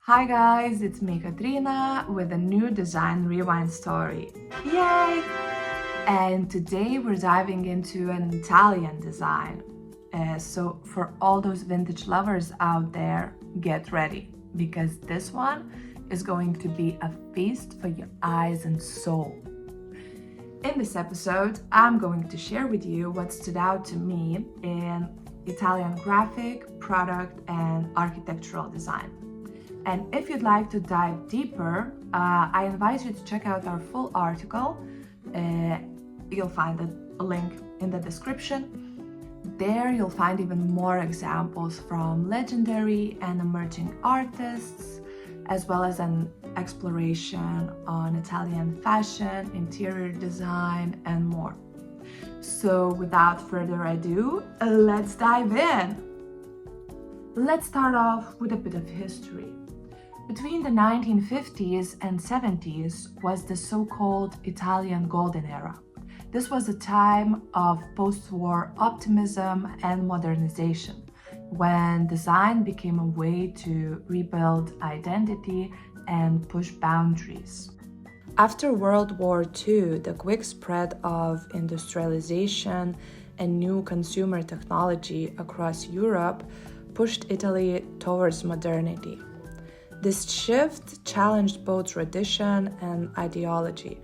Hi guys, it's me Kotryna with a new design rewind story. Yay! And today we're diving into an Italian design. So for all those vintage lovers out there, get ready because this one is going to be a feast for your eyes and soul. In this episode, I'm going to share with you what stood out to me in Italian graphic, product, and architectural design. And if you'd like to dive deeper, I invite you to check out our full article. You'll find a link in the description. There you'll find even more examples from legendary and emerging artists, as well as an exploration on Italian fashion, interior design, and more. So without further ado, let's dive in. Let's start off with a bit of history. Between the 1950s and 70s was the so-called Italian Golden Era. This was a time of post-war optimism and modernization, when design became a way to rebuild identity and push boundaries. After World War II, the quick spread of industrialization and new consumer technology across Europe pushed Italy towards modernity. This shift challenged both tradition and ideology.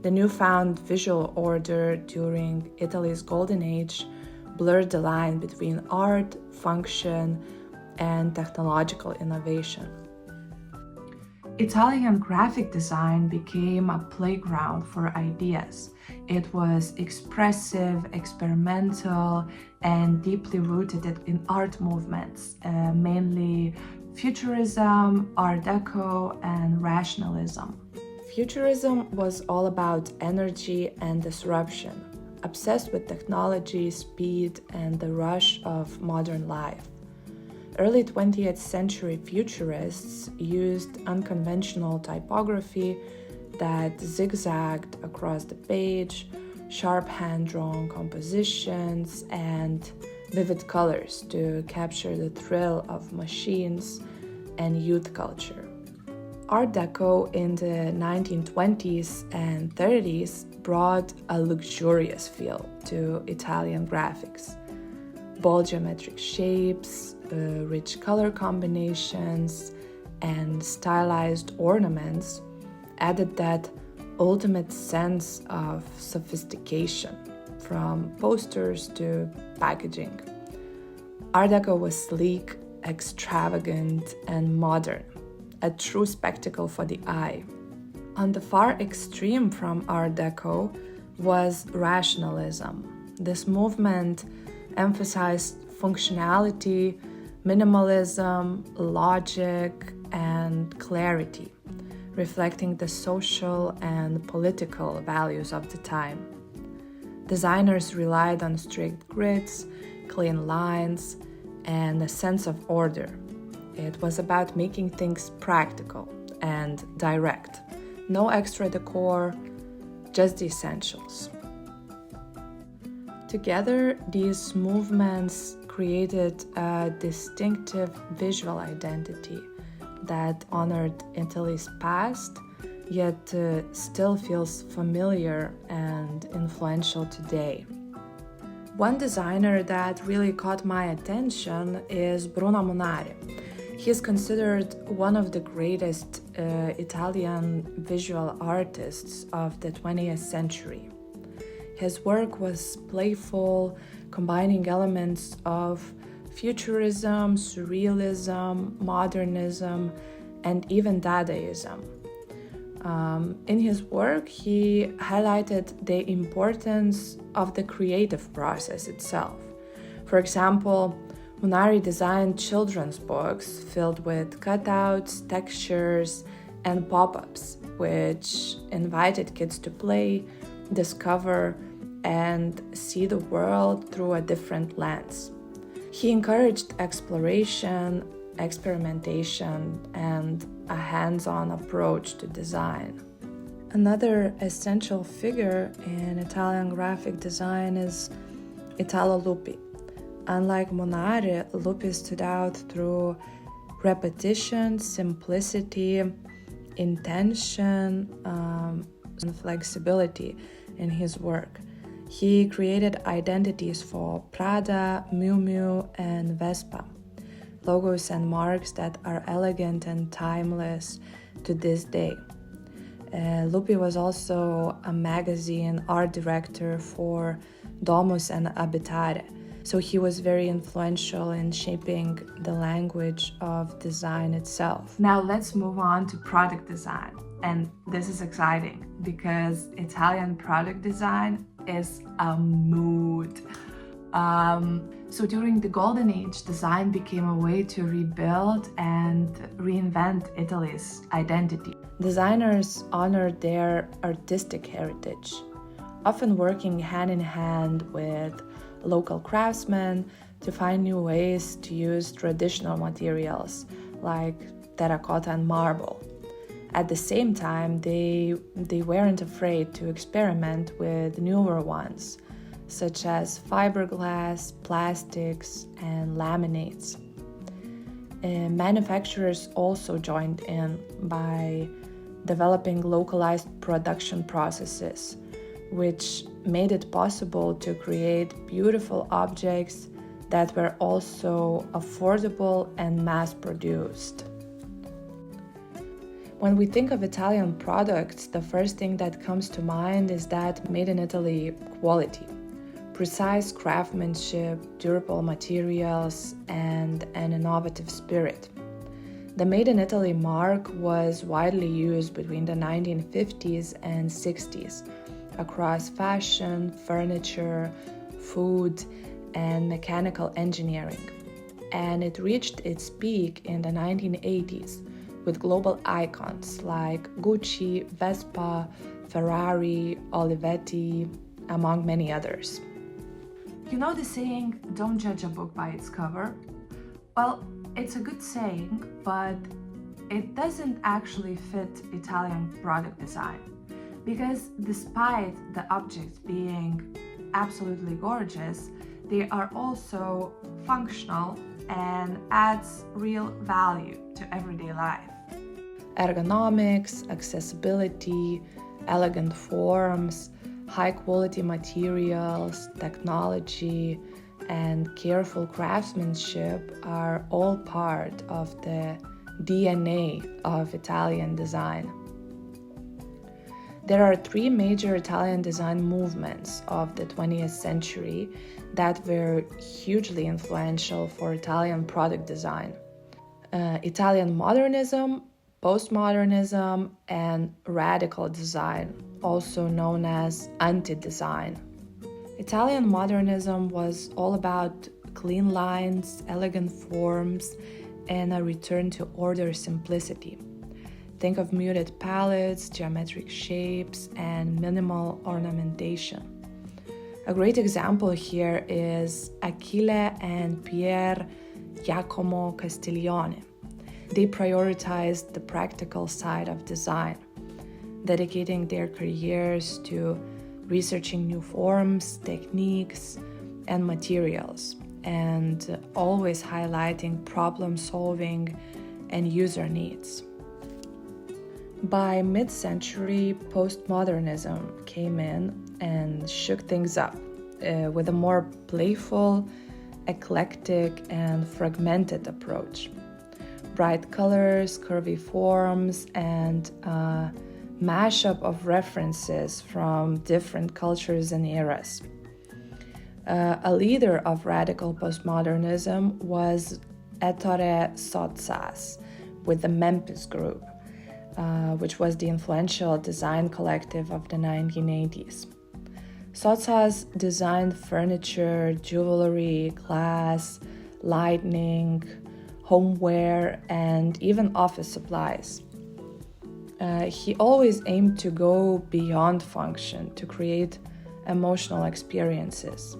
The newfound visual order during Italy's golden age blurred the line between art, function, and technological innovation. Italian graphic design became a playground for ideas. It was expressive, experimental, and deeply rooted in art movements, mainly Futurism, Art Deco, and Rationalism. Futurism was all about energy and disruption, obsessed with technology, speed, and the rush of modern life. Early 20th century futurists used unconventional typography that zigzagged across the page, sharp hand-drawn compositions, and vivid colors to capture the thrill of machines and youth culture. Art Deco in the 1920s and 30s brought a luxurious feel to Italian graphics. Bold geometric shapes, rich color combinations, and stylized ornaments added that ultimate sense of sophistication, from posters to packaging. Art Deco was sleek, extravagant, and modern, a true spectacle for the eye. On the far extreme from Art Deco was Rationalism. This movement emphasized functionality, minimalism, logic, and clarity, reflecting the social and political values of the time. Designers relied on strict grids, clean lines, and a sense of order. It was about making things practical and direct. No extra decor, just the essentials. Together, these movements created a distinctive visual identity that honored Italy's past, yet still feels familiar and influential today. One designer that really caught my attention is Bruno Munari. He is considered one of the greatest Italian visual artists of the 20th century. His work was playful, combining elements of Futurism, Surrealism, Modernism, and even Dadaism. In his work, he highlighted the importance of the creative process itself. For example, Munari designed children's books filled with cutouts, textures, and pop-ups, which invited kids to play, discover, and see the world through a different lens. He encouraged exploration, experimentation, and a hands-on approach to design. Another essential figure in Italian graphic design is Italo Lupi. Unlike Munari, Lupi stood out through repetition, simplicity, intention, and flexibility in his work. He created identities for Prada, Miu Miu, and Vespa, logos and marks that are elegant and timeless to this day. Lupi was also a magazine art director for Domus and Abitare, so he was very influential in shaping the language of design itself. Now let's move on to product design. And this is exciting because Italian product design is a mood. So during the Golden Age, design became a way to rebuild and reinvent Italy's identity. Designers honored their artistic heritage, often working hand in hand with local craftsmen to find new ways to use traditional materials like terracotta and marble. At the same time, they weren't afraid to experiment with newer ones, such as fiberglass, plastics, and laminates. Manufacturers also joined in by developing localized production processes, which made it possible to create beautiful objects that were also affordable and mass-produced. When we think of Italian products, the first thing that comes to mind is that made in Italy quality, precise craftsmanship, durable materials, and an innovative spirit. The Made in Italy mark was widely used between the 1950s and 60s across fashion, furniture, food, and mechanical engineering. And it reached its peak in the 1980s with global icons like Gucci, Vespa, Ferrari, Olivetti, among many others. You know the saying, "Don't judge a book by its cover"? Well, it's a good saying, but it doesn't actually fit Italian product design. Because despite the objects being absolutely gorgeous, they are also functional and adds real value to everyday life. Ergonomics, accessibility, elegant forms, high-quality materials, technology, and careful craftsmanship are all part of the DNA of Italian design. There are three major Italian design movements of the 20th century that were hugely influential for Italian product design. Italian modernism, postmodernism, and radical design, also known as anti-design. Italian modernism was all about clean lines, elegant forms, and a return to order simplicity. Think of muted palettes, geometric shapes, and minimal ornamentation. A great example here is Achille and Pier Giacomo Castiglione. They prioritized the practical side of design, dedicating their careers to researching new forms, techniques, and materials, and always highlighting problem-solving and user needs. By mid-century, postmodernism came in and shook things up with a more playful, eclectic, and fragmented approach. Bright colors, curvy forms, and a mashup of references from different cultures and eras. A leader of radical postmodernism was Ettore Sottsass with the Memphis Group, which was the influential design collective of the 1980s. Sottsass designed furniture, jewelry, glass, lighting, homeware, and even office supplies. He always aimed to go beyond function to create emotional experiences.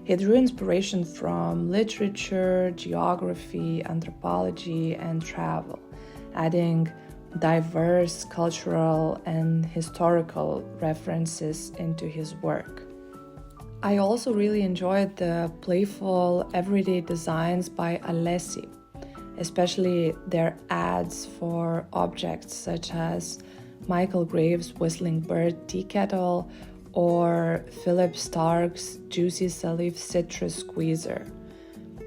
He drew inspiration from literature, geography, anthropology, and travel, adding diverse cultural and historical references into his work. I also really enjoyed the playful everyday designs by Alessi, especially their ads for objects such as Michael Graves' Whistling Bird tea kettle or Philip Stark's Juicy Salif citrus squeezer.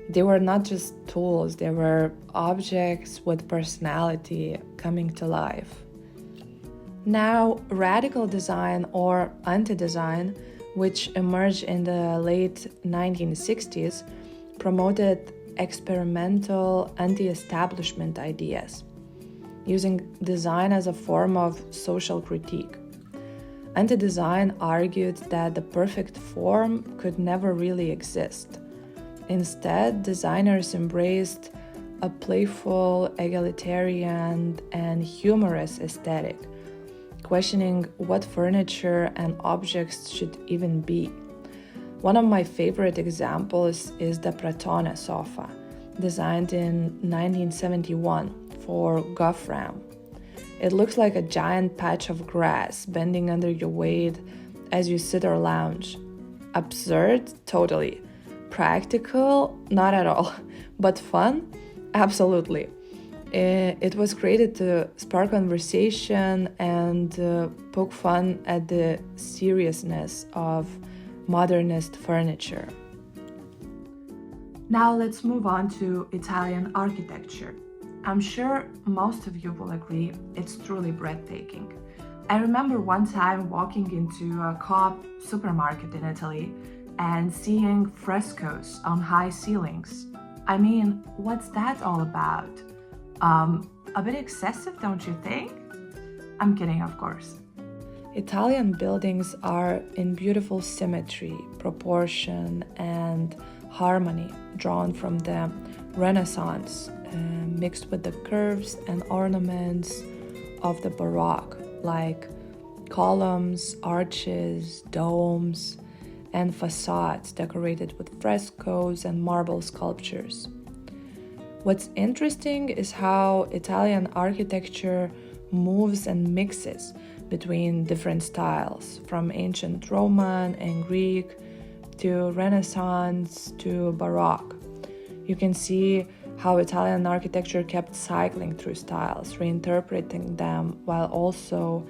They were not just tools, they were objects with personality coming to life. Now, radical design or anti-design, which emerged in the late 1960s, promoted experimental anti-establishment ideas, using design as a form of social critique. Anti-design argued that the perfect form could never really exist. Instead, designers embraced a playful, egalitarian, and humorous aesthetic, questioning what furniture and objects should even be. One of my favorite examples is the Pratone sofa, designed in 1971 for Gothram. It looks like a giant patch of grass bending under your weight as you sit or lounge. Absurd? Totally. Practical? Not at all. But fun? Absolutely. It was created to spark conversation and poke fun at the seriousness of modernist furniture. Now let's move on to Italian architecture. I'm sure most of you will agree it's truly breathtaking. I remember one time walking into a Coop supermarket in Italy and seeing frescoes on high ceilings. I mean, what's that all about? A bit excessive, don't you think? I'm kidding, of course. Italian buildings are in beautiful symmetry, proportion, and harmony drawn from the Renaissance, mixed with the curves and ornaments of the Baroque, like columns, arches, domes, and facades decorated with frescoes and marble sculptures. What's interesting is how Italian architecture moves and mixes between different styles, from ancient Roman and Greek to Renaissance to Baroque. You can see how Italian architecture kept cycling through styles, reinterpreting them while also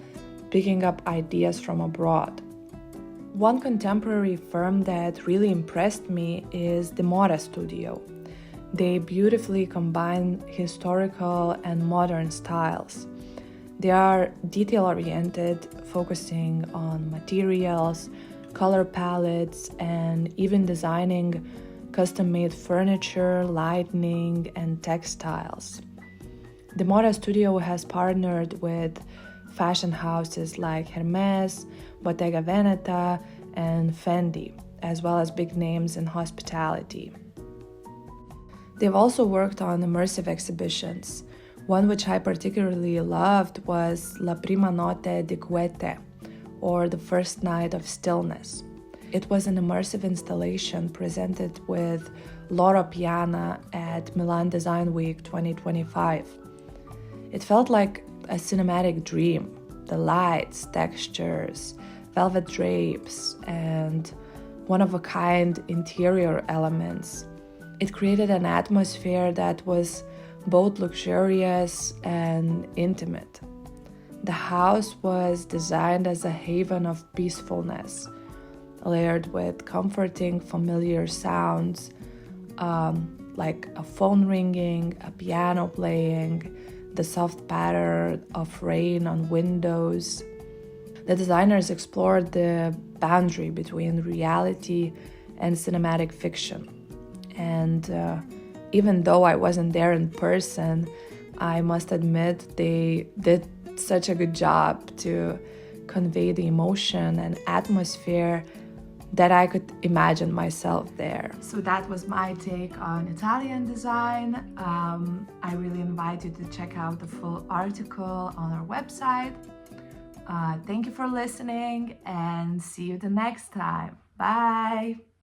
picking up ideas from abroad. One contemporary firm that really impressed me is the Mora Studio. They beautifully combine historical and modern styles. They are detail-oriented, focusing on materials, color palettes, and even designing custom-made furniture, lighting, and textiles. The Mora Studio has partnered with fashion houses like Hermes, Bottega Veneta, and Fendi, as well as big names in hospitality. They've also worked on immersive exhibitions. One which I particularly loved was La Prima Notte di Quiete, or The First Night of Stillness. It was an immersive installation presented with Loro Piana at Milan Design Week 2025. It felt like a cinematic dream. The lights, textures, velvet drapes, and one-of-a-kind interior elements. It created an atmosphere that was both luxurious and intimate. The house was designed as a haven of peacefulness, layered with comforting, familiar sounds, like a phone ringing, a piano playing, the soft patter of rain on windows. The designers explored the boundary between reality and cinematic fiction. And even though I wasn't there in person, I must admit they did such a good job to convey the emotion and atmosphere that I could imagine myself there. So that was my take on Italian design. I really invite you to check out the full article on our website. Thank you for listening and see you the next time. Bye!